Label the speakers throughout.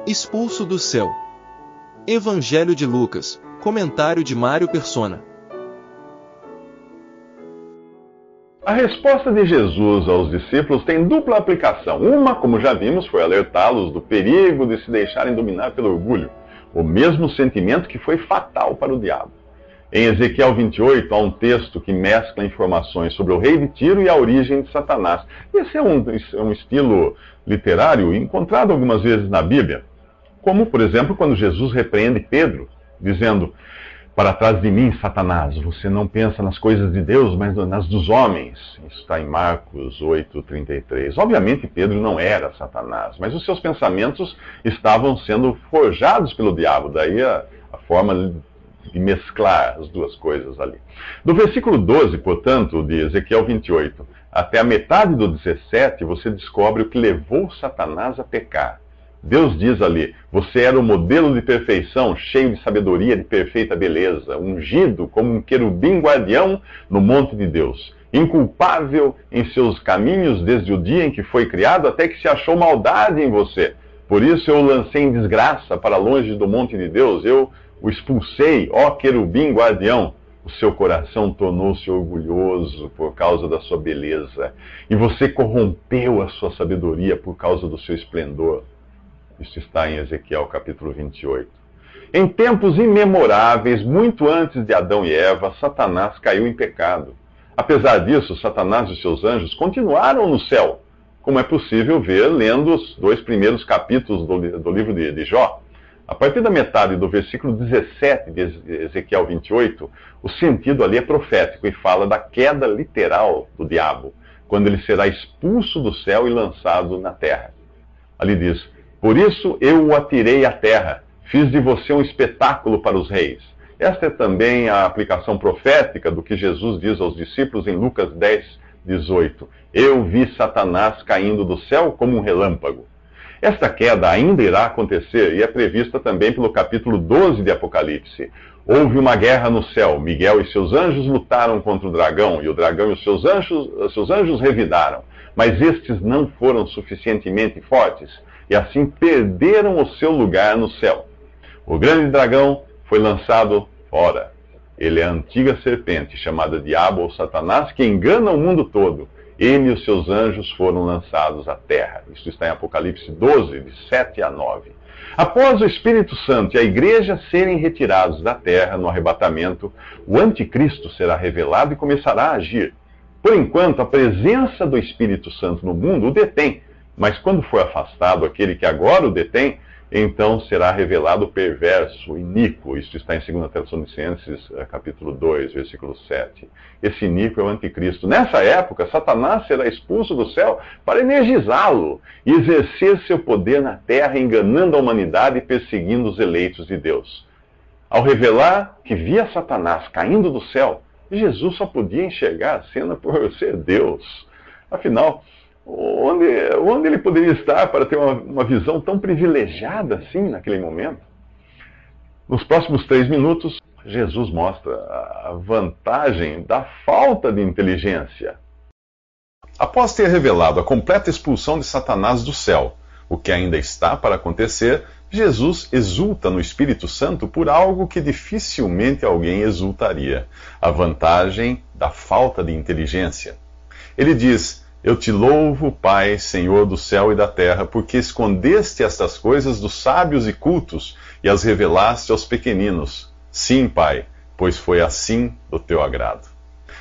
Speaker 1: Expulso do céu. Evangelho de Lucas, comentário de Mário Persona.
Speaker 2: A resposta de Jesus aos discípulos tem dupla aplicação. Uma, como já vimos, foi alertá-los do perigo de se deixarem dominar pelo orgulho, o mesmo sentimento que foi fatal para o diabo. Em Ezequiel 28, há um texto que mescla informações sobre o rei de Tiro e a origem de Satanás. Esse é um estilo literário encontrado algumas vezes na Bíblia, como, por exemplo, quando Jesus repreende Pedro, dizendo: "Para trás de mim, Satanás, você não pensa nas coisas de Deus, mas nas dos homens." Isso está em Marcos 8:33. Obviamente, Pedro não era Satanás, mas os seus pensamentos estavam sendo forjados pelo diabo, daí a forma de mesclar as duas coisas ali. Do versículo 12, portanto, de Ezequiel 28, até a metade do 17, você descobre o que levou Satanás a pecar. Deus diz ali: "Você era o modelo de perfeição, cheio de sabedoria, de perfeita beleza, ungido como um querubim guardião no monte de Deus, inculpável em seus caminhos desde o dia em que foi criado, até que se achou maldade em você. Por isso eu o lancei em desgraça para longe do monte de Deus, eu o expulsei, ó querubim guardião. O seu coração tornou-se orgulhoso por causa da sua beleza, e você corrompeu a sua sabedoria por causa do seu esplendor." Isso está em Ezequiel capítulo 28. Em tempos imemoráveis, muito antes de Adão e Eva, Satanás caiu em pecado. Apesar disso, Satanás e seus anjos continuaram no céu, como é possível ver lendo os 2 primeiros capítulos do livro de Jó. A partir da metade do versículo 17 de Ezequiel 28, o sentido ali é profético e fala da queda literal do diabo, quando ele será expulso do céu e lançado na terra. Ali diz: "Por isso eu o atirei à terra, fiz de você um espetáculo para os reis." Esta é também a aplicação profética do que Jesus diz aos discípulos em Lucas 10:18. "Eu vi Satanás caindo do céu como um relâmpago." Esta queda ainda irá acontecer e é prevista também pelo capítulo 12 de Apocalipse. "Houve uma guerra no céu. Miguel e seus anjos lutaram contra o dragão, e o dragão e os seus anjos revidaram. Mas estes não foram suficientemente fortes, e assim perderam o seu lugar no céu. O grande dragão foi lançado fora. Ele é a antiga serpente, chamada Diabo ou Satanás, que engana o mundo todo. Ele e os seus anjos foram lançados à terra." Isso está em Apocalipse 12, de 7 a 9. Após o Espírito Santo e a igreja serem retirados da terra no arrebatamento, o anticristo será revelado e começará a agir. Por enquanto, a presença do Espírito Santo no mundo o detém, mas quando for afastado aquele que agora o detém, então será revelado o perverso, o iníquo. Isso está em 2 Tessalonicenses, capítulo 2, versículo 7. Esse iníquo é o anticristo. Nessa época, Satanás será expulso do céu para energizá-lo e exercer seu poder na terra, enganando a humanidade e perseguindo os eleitos de Deus. Ao revelar que via Satanás caindo do céu, Jesus só podia enxergar a cena por ser Deus. Afinal, onde ele poderia estar para ter uma visão tão privilegiada assim naquele momento? Nos próximos 3 minutos, Jesus mostra a vantagem da falta de inteligência. Após ter revelado a completa expulsão de Satanás do céu, o que ainda está para acontecer, Jesus exulta no Espírito Santo por algo que dificilmente alguém exultaria: a vantagem da falta de inteligência. Ele diz: "Eu te louvo, Pai, Senhor do céu e da terra, porque escondeste estas coisas dos sábios e cultos e as revelaste aos pequeninos. Sim, Pai, pois foi assim do teu agrado."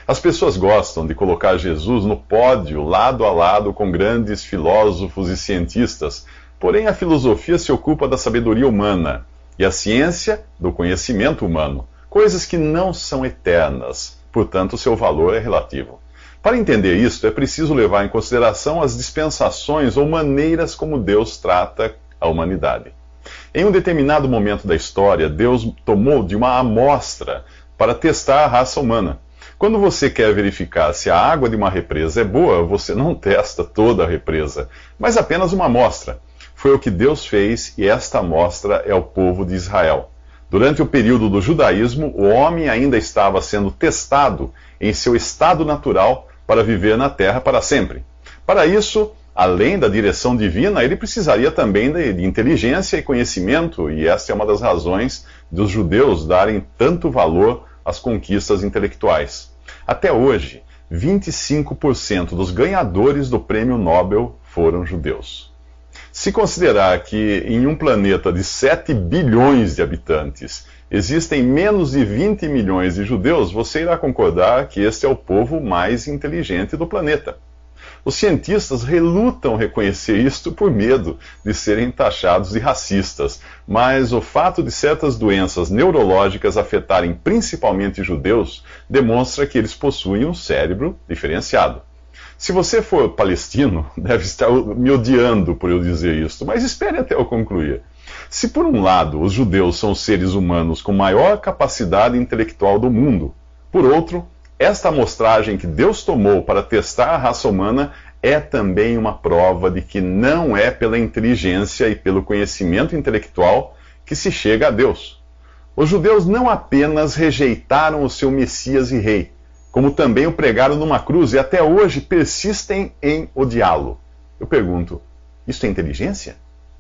Speaker 2: As pessoas gostam de colocar Jesus no pódio, lado a lado com grandes filósofos e cientistas, porém a filosofia se ocupa da sabedoria humana e a ciência do conhecimento humano, coisas que não são eternas, portanto seu valor é relativo. Para entender isto, é preciso levar em consideração as dispensações ou maneiras como Deus trata a humanidade. Em um determinado momento da história, Deus tomou de uma amostra para testar a raça humana. Quando você quer verificar se a água de uma represa é boa, você não testa toda a represa, mas apenas uma amostra. Foi o que Deus fez e esta amostra é o povo de Israel. Durante o período do judaísmo, o homem ainda estava sendo testado em seu estado natural para viver na terra para sempre. Para isso, além da direção divina, ele precisaria também de inteligência e conhecimento, e essa é uma das razões dos judeus darem tanto valor às conquistas intelectuais. Até hoje, 25% dos ganhadores do Prêmio Nobel foram judeus. Se considerar que em um planeta de 7 bilhões de habitantes existem menos de 20 milhões de judeus, você irá concordar que este é o povo mais inteligente do planeta. Os cientistas relutam reconhecer isto por medo de serem taxados de racistas, mas o fato de certas doenças neurológicas afetarem principalmente judeus demonstra que eles possuem um cérebro diferenciado. Se você for palestino, deve estar me odiando por eu dizer isto, mas espere até eu concluir. Se por um lado os judeus são os seres humanos com maior capacidade intelectual do mundo, por outro, esta amostragem que Deus tomou para testar a raça humana é também uma prova de que não é pela inteligência e pelo conhecimento intelectual que se chega a Deus. Os judeus não apenas rejeitaram o seu Messias e Rei, como também o pregaram numa cruz e até hoje persistem em odiá-lo. Eu pergunto, isso é inteligência?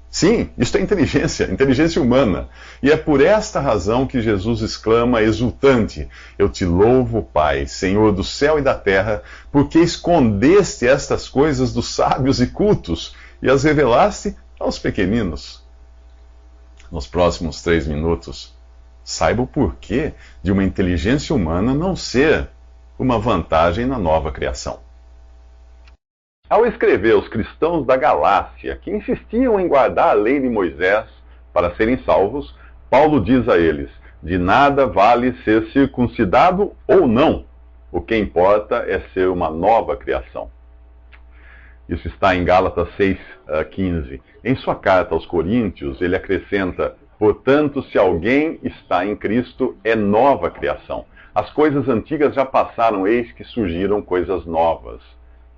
Speaker 2: Sim, isto é inteligência, inteligência humana. E é por esta razão que Jesus exclama exultante: Eu te louvo, Pai, Senhor do céu e da terra, porque escondeste estas coisas dos sábios e cultos e as revelaste aos pequeninos. Nos próximos 3 minutos, saiba o porquê de uma inteligência humana não ser uma vantagem na nova criação. Ao escrever aos cristãos da Galácia, que insistiam em guardar a lei de Moisés para serem salvos, Paulo diz a eles: de nada vale ser circuncidado ou não. O que importa é ser uma nova criação. Isso está em Gálatas 6:15. Em sua carta aos Coríntios, ele acrescenta: portanto, se alguém está em Cristo, é nova criação. As coisas antigas já passaram, eis que surgiram coisas novas.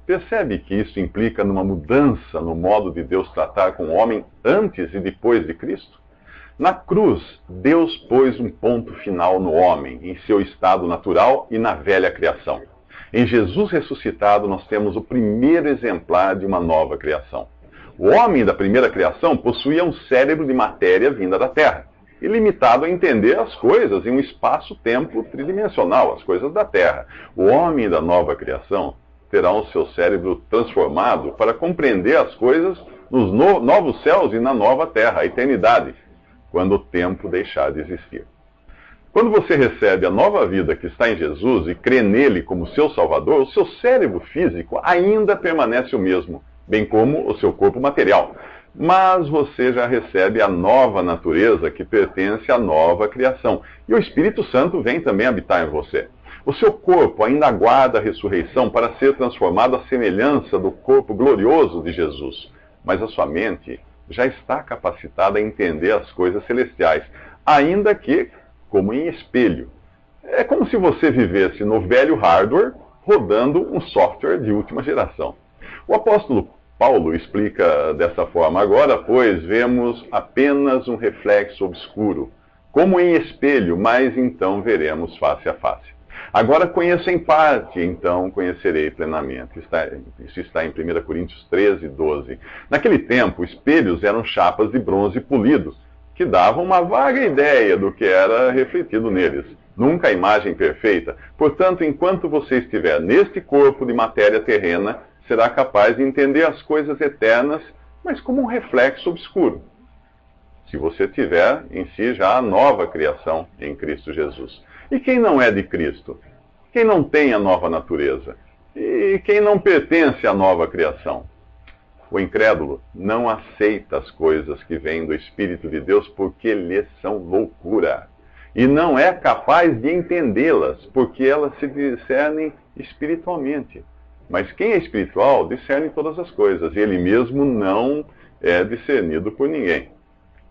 Speaker 2: Percebe que isso implica numa mudança no modo de Deus tratar com o homem antes e depois de Cristo? Na cruz, Deus pôs um ponto final no homem, em seu estado natural e na velha criação. Em Jesus ressuscitado, nós temos o primeiro exemplar de uma nova criação. O homem da primeira criação possuía um cérebro de matéria vinda da terra, e limitado a entender as coisas em um espaço-tempo tridimensional, as coisas da terra. O homem da nova criação terá o seu cérebro transformado para compreender as coisas nos novos céus e na nova terra, a eternidade, quando o tempo deixar de existir. Quando você recebe a nova vida que está em Jesus e crê nele como seu Salvador, o seu cérebro físico ainda permanece o mesmo, bem como o seu corpo material. Mas você já recebe a nova natureza que pertence à nova criação. E o Espírito Santo vem também habitar em você. O seu corpo ainda aguarda a ressurreição para ser transformado à semelhança do corpo glorioso de Jesus. Mas a sua mente já está capacitada a entender as coisas celestiais, ainda que como em espelho. É como se você vivesse no velho hardware rodando um software de última geração. O apóstolo Paulo explica dessa forma: agora, pois, vemos apenas um reflexo obscuro, como em espelho, mas então veremos face a face. Agora conheço em parte, então conhecerei plenamente. Isso está em 1 Coríntios 13:12. Naquele tempo, espelhos eram chapas de bronze polido, que davam uma vaga ideia do que era refletido neles. Nunca a imagem perfeita. Portanto, enquanto você estiver neste corpo de matéria terrena, será capaz de entender as coisas eternas, mas como um reflexo obscuro. Se você tiver em si já a nova criação em Cristo Jesus. E quem não é de Cristo? Quem não tem a nova natureza? E quem não pertence à nova criação? O incrédulo não aceita as coisas que vêm do Espírito de Deus porque lhes são loucura. E não é capaz de entendê-las porque elas se discernem espiritualmente. Mas quem é espiritual discerne todas as coisas, e ele mesmo não é discernido por ninguém.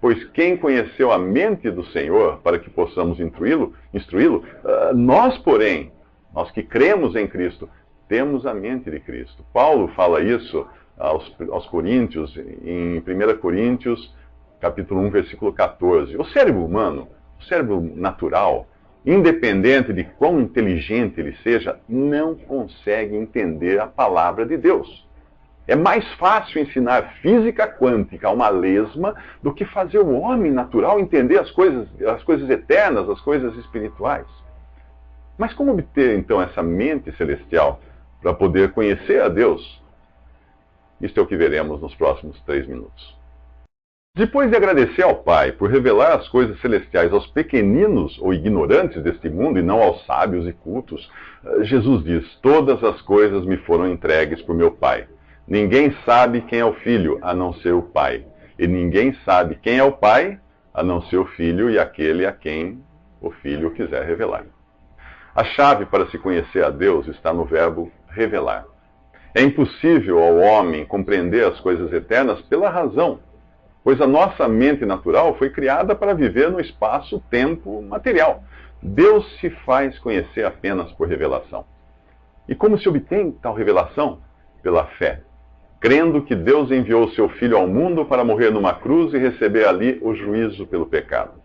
Speaker 2: Pois quem conheceu a mente do Senhor para que possamos instruí-lo? Nós, porém, nós que cremos em Cristo, temos a mente de Cristo. Paulo fala isso aos Coríntios, em 1 Coríntios, capítulo 1, versículo 14. O cérebro humano, o cérebro natural, independente de quão inteligente ele seja, não consegue entender a palavra de Deus. É mais fácil ensinar física quântica a uma lesma do que fazer o homem natural entender as coisas eternas, as coisas espirituais. Mas como obter, então, essa mente celestial para poder conhecer a Deus? Isto é o que veremos nos próximos 3 minutos. Depois de agradecer ao Pai por revelar as coisas celestiais aos pequeninos ou ignorantes deste mundo e não aos sábios e cultos, Jesus diz: todas as coisas me foram entregues por meu Pai. Ninguém sabe quem é o Filho, a não ser o Pai. E ninguém sabe quem é o Pai, a não ser o Filho e aquele a quem o Filho quiser revelar. A chave para se conhecer a Deus está no verbo revelar. É impossível ao homem compreender as coisas eternas pela razão, pois a nossa mente natural foi criada para viver no espaço-tempo material. Deus se faz conhecer apenas por revelação. E como se obtém tal revelação? Pela fé, crendo que Deus enviou seu Filho ao mundo para morrer numa cruz e receber ali o juízo pelo pecado.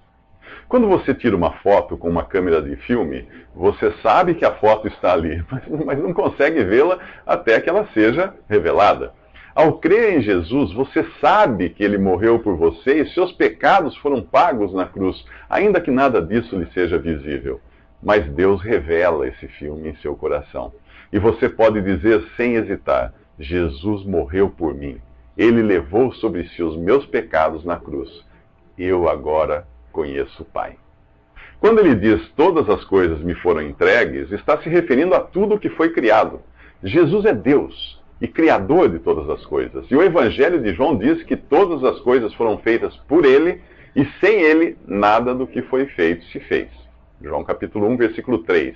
Speaker 2: Quando você tira uma foto com uma câmera de filme, você sabe que a foto está ali, mas não consegue vê-la até que ela seja revelada. Ao crer em Jesus, você sabe que Ele morreu por você e seus pecados foram pagos na cruz, ainda que nada disso lhe seja visível. Mas Deus revela esse filme em seu coração. E você pode dizer sem hesitar: Jesus morreu por mim. Ele levou sobre si os meus pecados na cruz. Eu agora conheço o Pai. Quando ele diz todas as coisas me foram entregues, está se referindo a tudo o que foi criado. Jesus é Deus e Criador de todas as coisas. E o Evangelho de João diz que todas as coisas foram feitas por Ele, e sem Ele, nada do que foi feito se fez. João capítulo 1, versículo 3.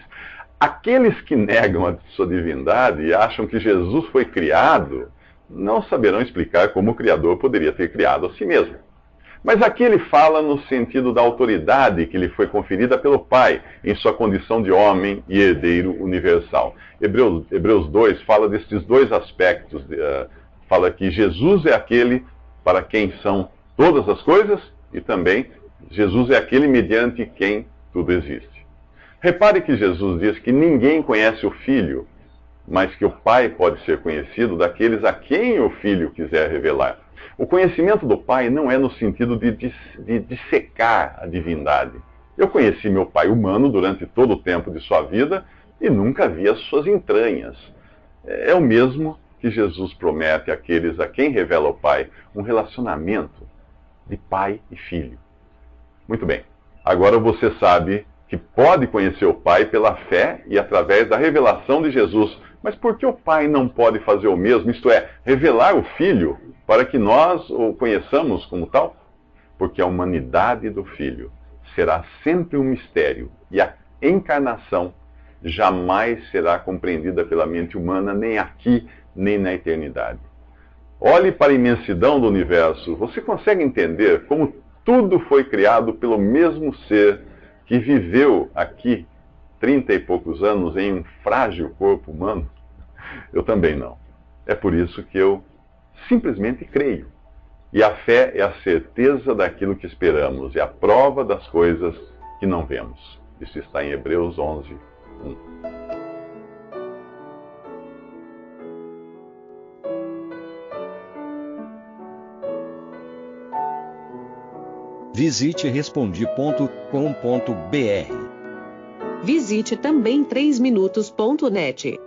Speaker 2: Aqueles que negam a sua divindade e acham que Jesus foi criado, não saberão explicar como o Criador poderia ter criado a si mesmo. Mas aqui ele fala no sentido da autoridade que lhe foi conferida pelo Pai, em sua condição de homem e herdeiro universal. Hebreus 2 fala destes dois aspectos. Fala que Jesus é aquele para quem são todas as coisas e também Jesus é aquele mediante quem tudo existe. Repare que Jesus diz que ninguém conhece o Filho, mas que o Pai pode ser conhecido daqueles a quem o Filho quiser revelar. O conhecimento do Pai não é no sentido de dissecar a divindade. Eu conheci meu pai humano durante todo o tempo de sua vida e nunca vi as suas entranhas. É o mesmo que Jesus promete àqueles a quem revela o Pai, um relacionamento de pai e filho. Muito bem, agora você sabe que pode conhecer o Pai pela fé e através da revelação de Jesus. Mas por que o Pai não pode fazer o mesmo, isto é, revelar o Filho para que nós o conheçamos como tal? Porque a humanidade do Filho será sempre um mistério e a encarnação jamais será compreendida pela mente humana, nem aqui, nem na eternidade. Olhe para a imensidão do universo. Você consegue entender como tudo foi criado pelo mesmo ser que viveu aqui 30 e poucos anos em um frágil corpo humano? Eu também não. É por isso que eu simplesmente creio. E a fé é a certeza daquilo que esperamos e a prova das coisas que não vemos. Isso está em Hebreus 11, 1.
Speaker 1: Visite Respondi.com.br.
Speaker 3: Visite também 3minutos.net.